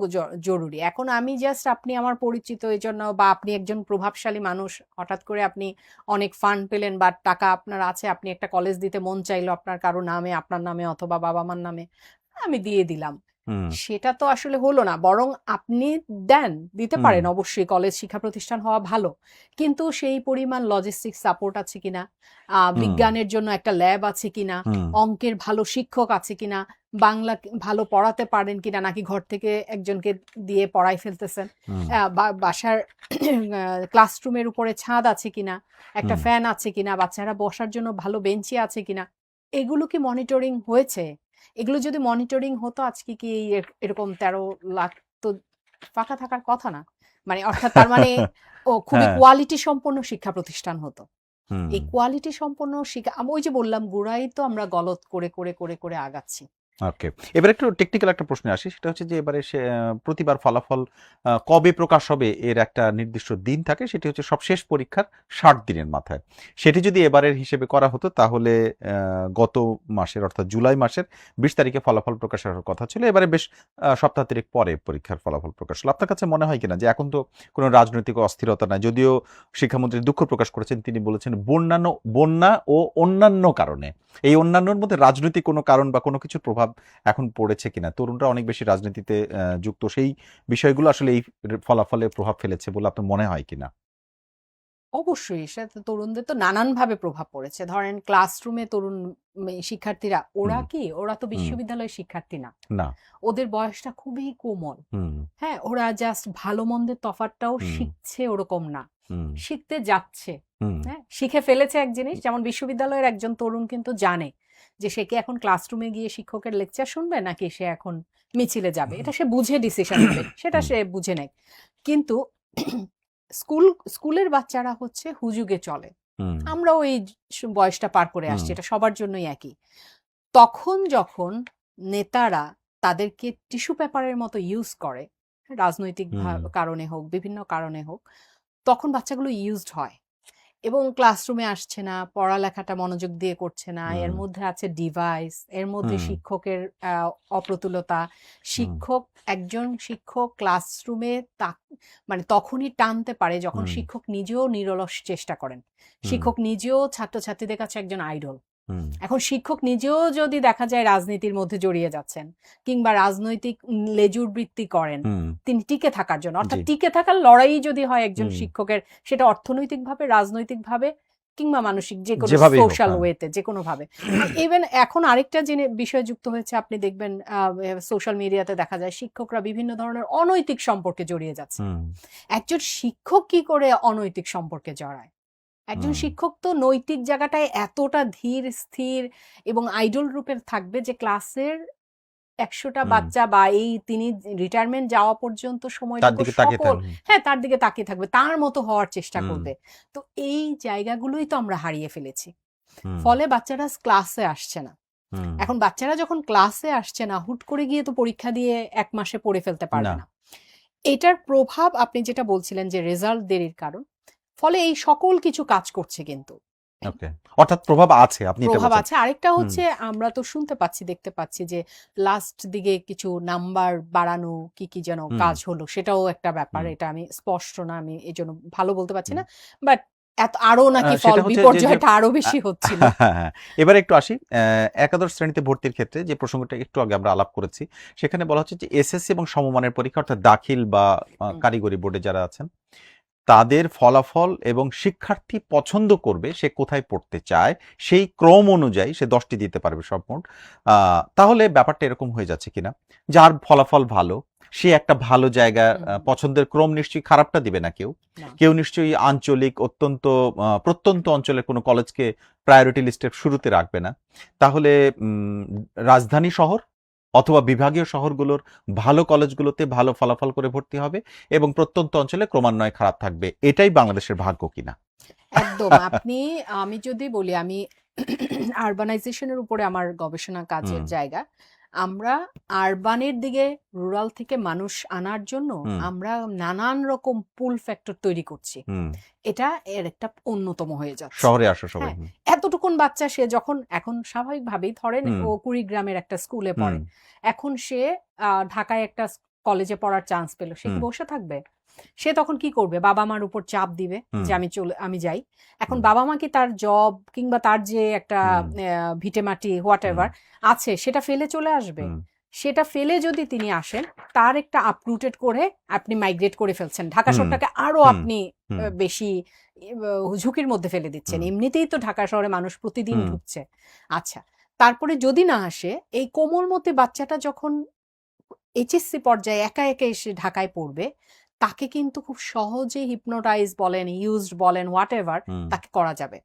জরুরি। এখন আমি জাস্ট আপনি আমার পরিচিত এজন্য, বা আপনি একজন প্রভাবশালী মানুষ, হঠাৎ করে আপনি অনেক ফান্ড পেলেন বা টাকা আপনার আছে, আপনি একটা কলেজ দিতে মন চাইলো আপনার কারো নামে, আপনার নামে অথবা বাবা মার নামে, আমি দিয়ে দিলাম। হুম সেটা তো আসলে হলো না, বরং আপনি দিতে হুম পারেন অবশ্যই, কলেজ শিক্ষা প্রতিষ্ঠান হওয়া ভালো, কিন্তু সেই পরিমাণ লজিস্টিক সাপোর্ট আছে কিনা, হুম বিজ্ঞানের জন্য একটা ল্যাব আছে কিনা, হুম অঙ্কের ভালো শিক্ষক আছে কিনা, বাংলা ভালো পড়াতে পারেন কিনা, নাকি ঘর থেকে একজনকে দিয়ে পড়াই ফেলতেছেন, হুম বাসার ক্লাসরুমের উপরে ছাদ আছে কিনা, একটা হুম ফ্যান আছে কিনা, বাচ্চারা বসার জন্য ভালো বেঞ্চি আছে কিনা, এগুলো কি মনিটরিং হয়েছে? এগুলো যদি মনিটরিং হতো আজকে কি এরকম 13 লাখ তো ফাঁকা থাকার কথা না। মানে অর্থাৎ তার মানে ও খুবই হ্যাঁ কোয়ালিটি সম্পন্ন শিক্ষা প্রতিষ্ঠান হতো। হুম এই কোয়ালিটি সম্পন্ন শিক্ষা, আমি ওই যে বললাম গুড়াই তো আমরা গলত করে করে করে করে আগাচ্ছি। ওকে, এবার একটু টেকনিক্যাল একটা প্রশ্নে আসি, সেটা হচ্ছে যে এবারে সে প্রতিবার ফলাফল কবে প্রকাশ হবে এর একটা নির্দিষ্ট দিন থাকে, সেটি হচ্ছে সব শেষ পরীক্ষার 60 দিনের মাথায়। সেটি যদি এবারের হিসেবে করা হতো তাহলে গত মাসের অর্থাৎ জুলাই মাসের 20 তারিখে ফলাফল প্রকাশ হওয়ার কথা ছিল, এবারে বেশ সপ্তাহ তিনেক পরে পরীক্ষার ফলাফল প্রকাশ হলো। আপনার কাছে মনে হয় কিনা যে এখন তো কোনো রাজনৈতিক অস্থিরতা নাই, যদিও শিক্ষামন্ত্রী দুঃখ প্রকাশ করেছেন, তিনি বলেছেন বন্যা ও অন্যান্য কারণে, এই অন্যান্যর মধ্যে রাজনৈতিক কোনো কারণ বা কোনো কিছুর প্রভাব এখন পড়েছে কিনা, তরুণরা অনেক বেশি রাজনীতিতে যুক্ত, সেই বিষয়গুলো আসলে এই ফলাফলে প্রভাব ফেলেছে বলে আপনার মনে হয় কিনা? অবশ্যই সেটা তরুণদের তো নানানভাবে প্রভাব পড়েছে। ধরেন ক্লাসরুমে তরুণ শিক্ষার্থীরা, হুম ওরা তো হুম বিশ্ববিদ্যালয়ের শিক্ষার্থী না। না ওদের বয়সটা খুবই কোমল। হুম হ্যাঁ, ওরা জাস্ট ভালো মন্দের তফাৎটাও হুম শিখছে ওরকম না। হুম শিখতে যাচ্ছে। হুম হ্যাঁ, শিখে ফেলেছে এক জিনিস, যেমন বিশ্ববিদ্যালয়ের একজন তরুণ কিন্তু জানে যে সে কি এখন ক্লাসরুমে গিয়ে শিক্ষকের লেকচার শুনবে নাকি সে এখন মিছিলে যাবে। এটা সে বুঝে ডিসিশন নেবে। সেটা হুম সে বুঝে নেয়। কিন্তু স্কুলের বাচ্চারা হচ্ছে হুজুগে চলে। হুম আমরাও এই বয়সটা পার করে হুম আসছি। এটা সবার জন্যই একই। তখন যখন নেতারা তাদেরকে টিস্যু পেপারের মতো ইউজ করে, রাজনৈতিক হুম কারণে হোক, বিভিন্ন কারণে হোক, তখন বাচ্চাগুলো ইউজড হয় এবং ক্লাসরুমে আসছে না, পড়ালেখাটা মনোযোগ দিয়ে করছে না। এর হুম মধ্যে আছে ডিভাইস, এর মধ্যে হুম শিক্ষকের অপ্রতুলতা। হুম একজন শিক্ষক ক্লাসরুমে মানে তখনই টানতে পারে যখন হুম শিক্ষক নিজেও নিরলস চেষ্টা করেন। হুম শিক্ষক নিজেও ছাত্রছাত্রীদের কাছে একজন আইডল। হুম এখন শিক্ষক নিজেও যদি দেখা যায় রাজনীতির মধ্যে জড়িয়ে যাচ্ছেন কিংবা রাজনৈতিক লেজুর বৃত্তি করেন হুম তিনি টিকে থাকার জন্য, জি অর্থাৎ টিকে থাকার লড়াই যদি হয় একজন হুম শিক্ষকের, সেটা অর্থনৈতিকভাবে, রাজনৈতিকভাবে কিংবা মানসিক যে কোনো যেভাবেই হোক, সোশ্যাল হ্যাঁ ওয়েতে, যে কোনো ভাবে। ইভেন এখন আরেকটা বিষয় যুক্ত হয়েছে, আপনি দেখবেন সোশ্যাল মিডিয়াতে দেখা যায় শিক্ষকরা বিভিন্ন ধরনের অনৈতিক সম্পর্কে জড়িয়ে যাচ্ছে। হুম একজন শিক্ষক কি করে অনৈতিক সম্পর্কে জড়ায়? একজন হুম শিক্ষক তো নৈতিক জায়গাটায় এতটা ধীর স্থির এবং আইডল রূপের থাকবে যে ক্লাসের 100টা হুম বাচ্চা বা তিনি রিটায়ারমেন্ট যাওয়া পর্যন্ত তার সময়টুকু দিকে তাকিয়ে সকল, থাকেন। হ্যাঁ, তার দিকে তাকিয়ে থাকবে, তার মতো হওয়ার চেষ্টা হুম করবে। তো এই জায়গাগুলোই তো আমরা হারিয়ে ফেলেছি। হুম ফলে বাচ্চারা ক্লাসে আসছে না। হুম এখন বাচ্চারা যখন ক্লাসে আসছে না, হুট করে গিয়ে তো পরীক্ষা দিয়ে 1 মাসে পড়ে ফেলতে পারবে না না। এটার প্রভাব আপনি যেটা বলছিলেন যে রেজাল্ট দেরির কারণ, ফলে এই সকল কিছু কাজ করছে কিন্তু। ওকে, অর্থাৎ প্রভাব আছে, আপনি এটা প্রভাব বলছেন। আছে। আরেকটা হুম হচ্ছে আমরা তো শুনতে পাচ্ছি, দেখতে পাচ্ছি যে লাস্ট দিকে কিছু নাম্বার বাড়ানো কি যেন হুম কাজ হলো, সেটাও একটা ব্যাপার। হুম এটা আমি স্পষ্ট না, আমি এজন্য ভালো বলতে পারছি হুম না। বাট আরো নাকি ফল সেটা হচ্ছে যে বিপর্যয়টা আরো বেশি হচ্ছিল। হ্যাঁ, এবারে একটু আসি একাদশ শ্রেণীতে ভর্তির ক্ষেত্রে যে প্রসঙ্গটা একটু আগে আমরা আলাপ করেছি, সেখানে বলা হচ্ছে যে এসএসসি এবং সমমানের পরীক্ষা অর্থাৎ দাখিল বা হুম, কারিগরি বোর্ডে যারা আছেন তাদের ফলাফল এবং শিক্ষার্থী পছন্দ করবে সে কোথায় পড়তে চায় সেই ক্রম অনুযায়ী সে 10টি দিতে পারবে সব মোট। তাহলে ব্যাপারটা এরকম হয়ে যাচ্ছে কিনা, যার ফলাফল ভালো সে একটা ভালো জায়গা হুম, পছন্দের ক্রম নিশ্চয়ই খারাপটা দিবে না কেউ, না। কেউ নিশ্চয়ই আঞ্চলিক অত্যন্ত প্রত্যন্ত অঞ্চলের কোনো কলেজকে প্রায়োরিটি লিস্টের শুরুতে রাখবে না। তাহলে রাজধানী শহর অথবা বিভাগীয় শহরগুলোর ভালো কলেজগুলোতে ভালো ফলাফল করে ভর্তি হবে এবং প্রত্যন্ত অঞ্চলে ক্রমান্বয়ে খারাপ থাকবে। এটাই বাংলাদেশের ভাগ্য কিনা? একদম। আমি যদি বলি, আমি আরবানাইজেশনের উপরে আমার গবেষণা কাজের হুম জায়গা। আমরা আরবানের দিকে রুরাল থেকে মানুষ আনার জন্য হুম আমরা নানান রকম পুল ফ্যাক্টর তৈরি করছি। হুম এটা এর একটা অন্যতম হয়ে যাচ্ছে। শহরে আসো সবাই। হ্যাঁ, হুম এতটুকুন বাচ্চা সে যখন এখন স্বাভাবিকভাবেই ধরেন হুম ও কুড়িগ্রামের একটা স্কুলে হুম পড়ে। এখন সে ঢাকায় একটা কলেজে পড়ার চান্স পেল। সে কি হুম বসে থাকবে? সে তখন কি করবে? বাবা-মার উপর চাপ দিবে হুম যে আমি যাই। এখন হুম বাবা-মা কি তার জব কিংবা তার যে একটা হুম ভিটেমাটি হোয়াট হুম এভার আছে সেটা ফেলে চলে আসবে? হুম সেটা ফেলে যদি তিনি আসেন, তার একটা আপরুটেড করে আপনি মাইগ্রেট করে ফেলছেন, ঢাকা হুম শহরটাকে আরো হুম আপনি হুম বেশি ঝুঁকির মধ্যে ফেলে দিচ্ছেন। হুম এমনিতেই তো ঢাকা শহরে মানুষ প্রতিদিন হুম ঢুকছে। আচ্ছা, তারপরে যদি না আসে, এই কোমলমতি বাচ্চাটা যখন এইচএসসি পর্যায়ে একা একা এসে ঢাকায় পড়বে, তাকে কিন্তু খুব সহজে হিপনোটাইজ বলেন, ইউজড বলেন, হোয়াট এভার হুম তাকে করা যাবে।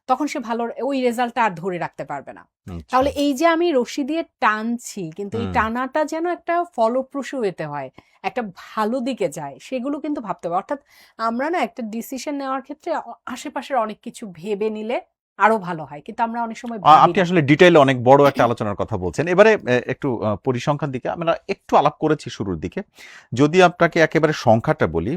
তখন সে ভালো ওই রেজাল্টটা আর ধরে রাখতে পারবে না। আচ্ছা তাহলে এই যে আমি রশি দিয়ে টানছি, কিন্তু এই হুম টানাটা যেন একটা ফলপ্রসূ হতে হয়, একটা ভালো দিকে যায়, সেগুলো কিন্তু ভাবতে হবে। অর্থাৎ আমরা না একটা ডিসিশন নেওয়ার ক্ষেত্রে আশেপাশের অনেক কিছু ভেবে নিলে আরো ভালো হয়, কিন্তু আমরা অনেক সময় ভাবি আপনি না। আসলে ডিটেইলে অনেক বড় একটা আলোচনার কথা বলছেন। এবারে একটু পরিসংখ্যান দিকে আমরা একটু আলাপ করেছি শুরুর দিকে। যদি আপনাকে একেবারে সংখ্যাটা বলি,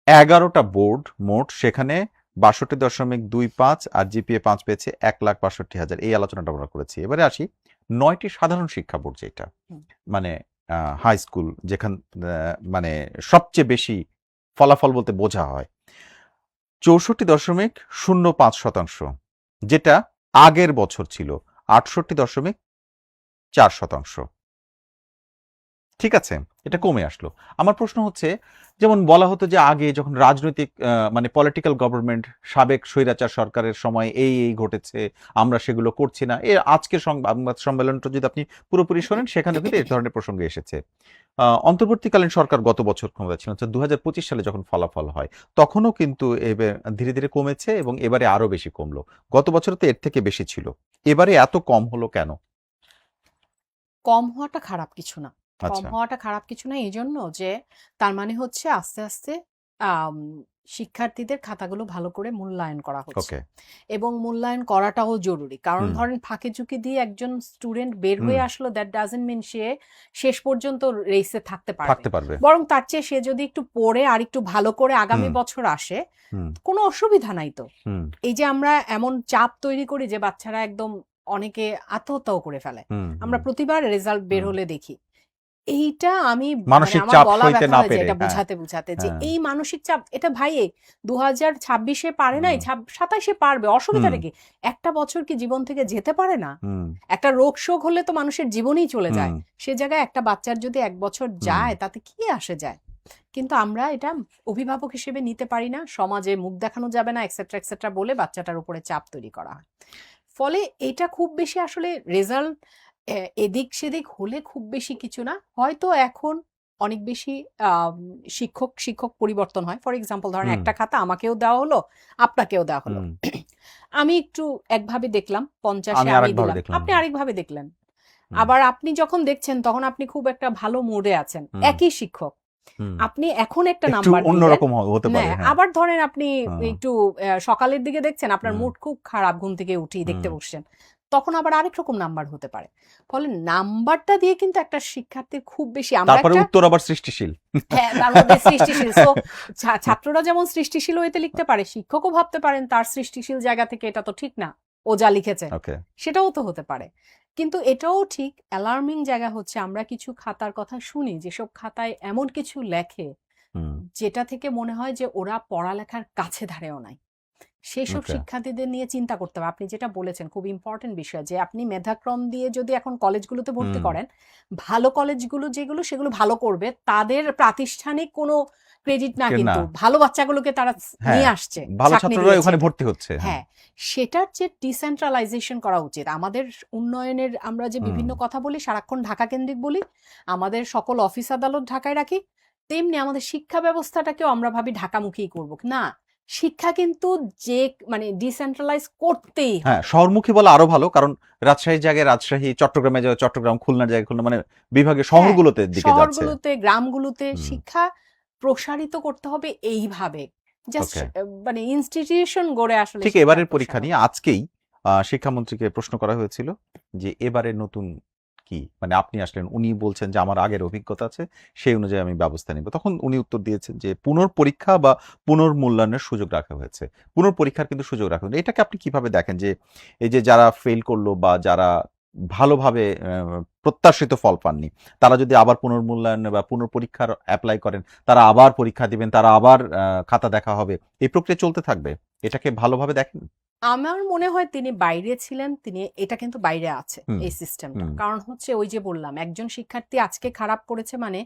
11টা বোর্ড মোট, সেখানে ৬২.25 আর জিপিএ 5 পেয়েছে ১,৬২,০০০। এই আলোচনাটা আমরা করেছি। এবারে আসি 9টি সাধারণ শিক্ষা বোর্ড, যেটা হুম। মানে হাই স্কুল, যেখান মানে সবচেয়ে বেশি ফলাফল বলতে বোঝা হয়, ৬৪.05%, যেটা আগের বছর ছিল ৬৮.৪%। ঠিক আছে, এটা হুম। কমে আসলো। আমার প্রশ্ন হচ্ছে, যেমন বলা হতো যে আগে যখন রাজনৈতিক মানে পলিটিক্যাল গভর্নমেন্ট, সাবেক স্বৈরাচার সরকারের সময় এই ঘটেছে, আমরা সেগুলো করছি না। এর আজকের সংবাদ সম্মেলনটা যদি আপনি পুরোপুরি শোনেন, সেখানে কিন্তু এই ধরনের প্রসঙ্গ এসেছে। অন্তর্বর্তীকালীন সরকার গত বছর ক্ষমতা ছিল, ২০২৫ সালে যখন ফলাফল হয়, তখনও কিন্তু ধীরে ধীরে কমেছে এবং এবারে আরো বেশি কমলো। গত বছর তো এর থেকে বেশি ছিল, এবারে এত কম হলো কেন? কম হওয়াটা খারাপ কিছু না। কম আচ্ছা, হওয়াটা খারাপ কিছু না এজন্য যে তার মানে হচ্ছে আস্তে, আস্তে আম শিক্ষার্থীদের খাতাগুলো ভালো করে মূল্যায়ন করা হচ্ছে। ওকে, এবং মূল্যায়ন করাটাও জরুরি। কারণ হুম ধরেন ফাঁকি-ঝুঁকি দিয়ে একজন স্টুডেন্ট বের হুম হয়ে আসলো, দ্যাট ডাজন্ট মিন সে শেষ পর্যন্ত রেইসে থাকতে পারবে। থাকতে পারবে, বরং তার চেয়ে সে যদি একটু পড়ে আর একটু ভালো করে আগামী হুম বছর আসে, হুম কোনো অসুবিধা নাই তো। হুম এই যে আমরা এমন চাপ তৈরি করি যে বাচ্চারা একদম অনেকে আত্মহত্যাও করে ফেলে। হুম আমরা হুম প্রতিবার রেজাল্ট বের হুম হলে দেখি। এইটা আমি মানে মানসিক আমার চাপ গলা সইতে ব্যথা না হয়ে যায় পেরে, এটা হ্যাঁ বুঝাতে যে হ্যাঁ এই মানসিক চাপ, এটা ভাই 2026 পারে নাই, হুম 27 পারবে, হুম অসুবিধাটা কি? একটা বছর কি জীবন থেকে যেতে পারে না? হুম একটা রোগ শোক হলে তো মানুষের জীবনই চলে হুম যায়। সে জায়গায় একটা বাচ্চার যদি 1 বছর হুম যায়, তাতে কি আসে যায়? কিন্তু আমরা এটা অভিভাবক হিসেবে নিতে পারি না, সমাজে মুখ দেখানো যাবে না, এটসেট্রা এটসেট্রা বলে বাচ্চাটার উপরে চাপ তৈরি করা হয়। ফলে এটা খুব বেশি আসলে রেজাল্ট এদিক সেদিক হলে খুব বেশি কিছু না। হয়তো এখন অনেক বেশি আম শিক্ষক পরিবর্তন হয়। ফর এক্সাম্পল ধরেন হুম একটা খাতা আমাকেও দেওয়া হলো, আপনাকেও দেওয়া হলো। হুম আমি একটু একভাবে দেখলাম, ৫০ এ আমি আমি আরেকভাবে দিলাম। দেখলাম, আপনি আরেকভাবে দেখলেন। হুম আবার আপনি যখন দেখছেন তখন আপনি খুব একটা ভালো মুডে আছেন। হুম একই শিক্ষক। হুম আপনি এখন একটা একটু নাম্বার দিলেন। অন্যরকম হতে পারে, হ্যাঁ, হ্যাঁ আবার ধরেন আপনি হ্যাঁ, একটু সকালের দিকে দেখছেন, আপনার হুম মুড খুব খারাপ, ঘুম থেকে উঠেই দেখতে হুম বসছেন। তখন আবার আরেক রকম নাম্বার হতে পারে। ফলে নাম্বারটা দিয়ে কিন্তু একটা শিক্ষার্থীর খুব বেশি আমরা তারপরে একটা উত্তর আবার সৃষ্টিশীল। হ্যাঁ, তার মধ্যে সৃষ্টিশীল। সো ছাত্ররা যেমন সৃষ্টিশীল ওয়েতে লিখতে পারে, শিক্ষকও ভাবতে পারেন তার সৃষ্টিশীল জায়গা থেকে এটা তো ঠিক না। ও যা লিখেছে। ওকে, সেটাও তো হতে পারে। কিন্তু এটাও ঠিক অ্যালার্মিং জায়গা হচ্ছে আমরা কিছু খাতার কথা শুনি, যেসব খাতায় এমন কিছু লেখে হুম যেটা থেকে মনে হয় যে ওরা পড়ালেখার কাছে ধারেও নাই। সেইসব ওকে, শিক্ষার্থীদের নিয়ে চিন্তা করতে হবে। আপনি যেটা বলেছেন খুব ইম্পর্টেন্ট বিষয়, যে আপনি মেধাক্রম দিয়ে যদি এখন কলেজগুলোতে ভর্তি হুম করেন, ভালো কলেজগুলো যেগুলো সেগুলো ভালো করবে। তাদের প্রাতিষ্ঠানিক কোনো ক্রেডিট না, না, কিন্তু ভালো বাচ্চাগুলোকে তারা হ্যাঁ নিয়ে আসছে, ভালো ছাঁকনি ছাত্ররা দিয়েছে। ওখানে ভর্তি হচ্ছে, হ্যাঁ হ্যাঁ, সেটার যে ডিসেন্ট্রালাইজেশন করা উচিত। আমাদের উন্নয়নের আমরা যে হুম বিভিন্ন কথা বলি, সারাক্ষণ ঢাকা কেন্দ্রিক বলি, আমাদের সকল অফিস আদালত ঢাকায় রাখি, তেমনি আমাদের শিক্ষা ব্যবস্থাটাকেও আমরা ভাবি ঢাকামুখী করব। না, শিক্ষা কিন্তু যে মানে ডিসেন্ট্রালাইজ করতেই হ্যাঁ হবে। শহরমুখী বলা আরো ভালো, কারণ রাজশাহীর জায়গায় রাজশাহী, চট্টগ্রামের জায়গায় চট্টগ্রাম, খুলনার জায়গায় খুলনা, মানে বিভাগীয় হ্যাঁ, শহরগুলোতে দিকে যাচ্ছে। শহরগুলোতে, গ্রামগুলোতে হুম শিক্ষা প্রসারিত করতে হবে এইভাবে। জাস্ট ওকে, মানে ইনস্টিটিউশন গড়ে আসলে ঠিক শিক্ষার এবারের পরীক্ষা প্রসার নিয়ে হবে না। আজকেই শিক্ষামন্ত্রীকে প্রশ্ন করা হয়েছিল যে এবারে নতুন কি, মানে আপনি আসলেন, উনি বলছেন যে আমার আগের অভিজ্ঞতা আছে, সেই অনুযায়ী আমি ব্যবস্থা নিব। তখন উনি উত্তর দিয়েছেন যে পুনর্পরীক্ষা বা পুনর্মূল্যায়নের সুযোগ রাখা হয়েছে, পুনর্পরীক্ষার কিন্তু সুযোগ রাখা হয়েছে। এটাকে আপনি কিভাবে দেখেন, যে এই যে যারা ফেল করলো বা যারা ভালোভাবে প্রত্যাশিত ফল পাননি, তারা যদি আবার পুনর্মূল্যায়ন বা পুনর্পরীক্ষার অ্যাপ্লাই করেন, তারা আবার পরীক্ষা দিবেন, তারা আবার খাতা দেখা হবে, এই প্রক্রিয়া চলতে থাকবে, এটাকে ভালোভাবে দেখেন? আমার মনে হয় তিনি বাইরে ছিলেন, তিনি এটা কিন্তু বাইরে আছে হুম এই সিস্টেমটা। হুম কারণ হচ্ছে ওই যে বললাম, একজন শিক্ষার্থী আজকে খারাপ করেছে মানে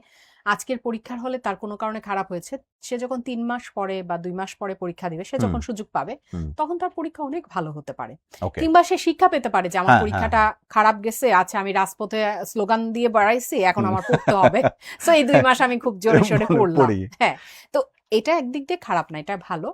আজকের পরীক্ষার হলে তার কোনো কারণে খারাপ হয়েছে, সে যখন 3 মাস পরে বা 2 মাস পরে পরীক্ষা দিবে, সে হুম যখন সুযোগ পাবে হুম তখন তার পরীক্ষা অনেক ভালো হতে পারে, ওকে কিংবা সে শিক্ষা পেতে পারে যে আমার হ্যাঁ হ্যাঁ পরীক্ষাটা হ্যাঁ খারাপ গেছে, আচ্ছা আমি রাজপথে স্লোগান দিয়ে বেড়াইছি, এখন হুম। আমার পড়তে হবে, সো এই 2 মাস আমি খুব জোরে সোরে পড়লাম। পড়ি হ্যাঁ, তো এটা একদিক দিয়ে খারাপ না, এটা ভালো।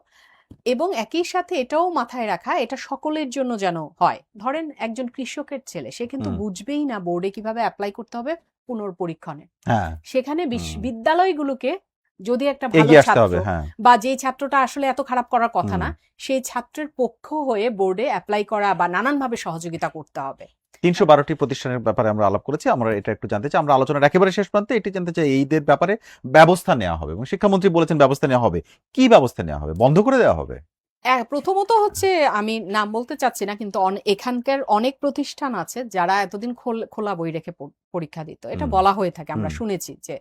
এবং একই সাথে এটাও মাথায় রাখা, এটা সকলের জন্য যেন হয়। ধরেন একজন কৃষকের ছেলে, সে কিন্তু হুম বুঝবেই না বোর্ডে কিভাবে অ্যাপ্লাই করতে হবে পুনর্পরীক্ষণে। হ্যাঁ সেখানে হুম বিদ্যালয়গুলোকে যদি একটা ভালো এগিয়ে আসতে ছাত্র হবে হ্যাঁ বা যেই ছাত্রটা আসলে এত খারাপ করার কথা হুম না, সেই ছাত্রের পক্ষ হয়ে বোর্ডে অ্যাপ্লাই করা বা নানানভাবে সহযোগিতা করতে হবে। 312টি প্রতিষ্ঠানের ব্যাপারে আমরা আলাপ করেছি। আমরা এটা একটু জানতে চাই, আমরা আলোচনার একেবারে শেষ প্রান্তে এটি জানতে চাই, এইদের ব্যাপারে ব্যবস্থা নেওয়া হবে এবং শিক্ষামন্ত্রী বলেছেন ব্যবস্থা নেওয়া হবে। কি ব্যবস্থা নেওয়া হবে? বন্ধ করে দেওয়া হবে? প্রথমত হচ্ছে, আমি নাম বলতে চাচ্ছি না, কিন্তু এখানকার অনেক প্রতিষ্ঠান আছে যারা এতদিন খোলা বই রেখে পরীক্ষা দিত, এটা হুম বলা হয়ে থাকে, আমরা হুম শুনেছি যে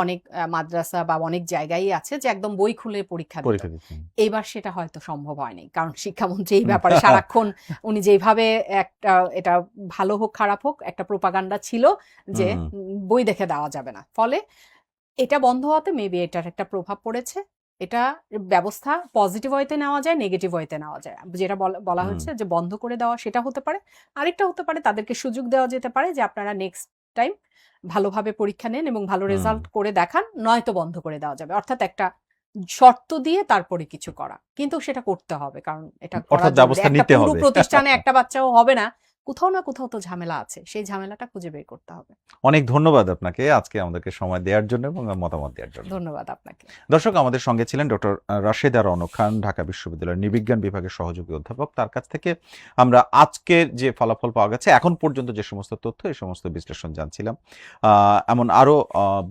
অনেক মাদ্রাসা বা অনেক জায়গায় আছে যে একদম বই খুলে পরীক্ষা দিত। পরীক্ষা দিচ্ছেন এইবার সেটা হয়তো সম্ভব হয়নি, কারণ শিক্ষামন্ত্রী এই ব্যাপারে সারাক্ষণ উনি যেভাবে একটা, এটা ভালো হোক খারাপ হোক, একটা প্রোপাগান্ডা ছিল যে হুম বই দেখে দেওয়া যাবে না, ফলে এটা বন্ধ হওয়াতে মেবি এটার একটা প্রভাব পড়েছে। এটা ব্যবস্থা পজিটিভ ওয়েতে নেওয়া যায়, নেগেটিভ ওয়েতে নেওয়া যায়। যেটা বলা হুম হচ্ছে যে বন্ধ করে দেওয়া, সেটা হতে পারে। আরেকটা হতে পারে তাদেরকে সুযোগ দেওয়া যেতে পারে যে আপনারা নেক্সট টাইম ভালোভাবে পরীক্ষা নেন এবং ভালো হুম রেজাল্ট করে দেখান, নয়তো বন্ধ করে দেওয়া যাবে। অর্থাৎ একটা শর্ত দিয়ে তারপরে কিছু করা, কিন্তু সেটা করতে হবে, কারণ এটা করা অর্থাৎ জরুরি। ব্যবস্থা একটা নিতে পুরো হবে। প্রতিষ্ঠানে একটা বাচ্চাও হবে না, কোথাও না কোথাও তো ঝামেলা আছে, সেই ঝামেলাটা খুঁজে বের করতে হবে। অনেক ধন্যবাদ আপনাকে আজকে আমাদেরকে সময় দেওয়ার জন্য এবং মতামত দেওয়ার জন্য। ধন্যবাদ আপনাকে। দর্শক, আমাদের সঙ্গে ছিলেন ডক্টর রাশেদা রওনক খান, ঢাকা বিশ্ববিদ্যালয়ের নৃবিজ্ঞান বিভাগের সহযোগী অধ্যাপক। তার কাছ থেকে আমরা আজকের যে ফলাফল পাওয়া গেছে, এখন পর্যন্ত যে সমস্ত তথ্য, এই সমস্ত বিশ্লেষণ জানছিলাম। এমন আরও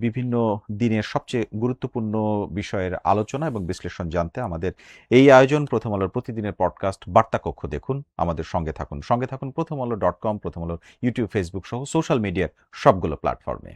বিভিন্ন দিনের সবচেয়ে গুরুত্বপূর্ণ বিষয়ের আলোচনা এবং বিশ্লেষণ জানতে আমাদের এই আয়োজন প্রথম আলোর প্রতিদিনের পডকাস্ট বার্তাকক্ষ দেখুন, আমাদের সঙ্গে থাকুন প্রথম আলো .com, প্রথম আলোর ইউটিউব, ফেসবুক সহ সোশ্যাল মিডিয়ার সবগুলো প্ল্যাটফর্মে।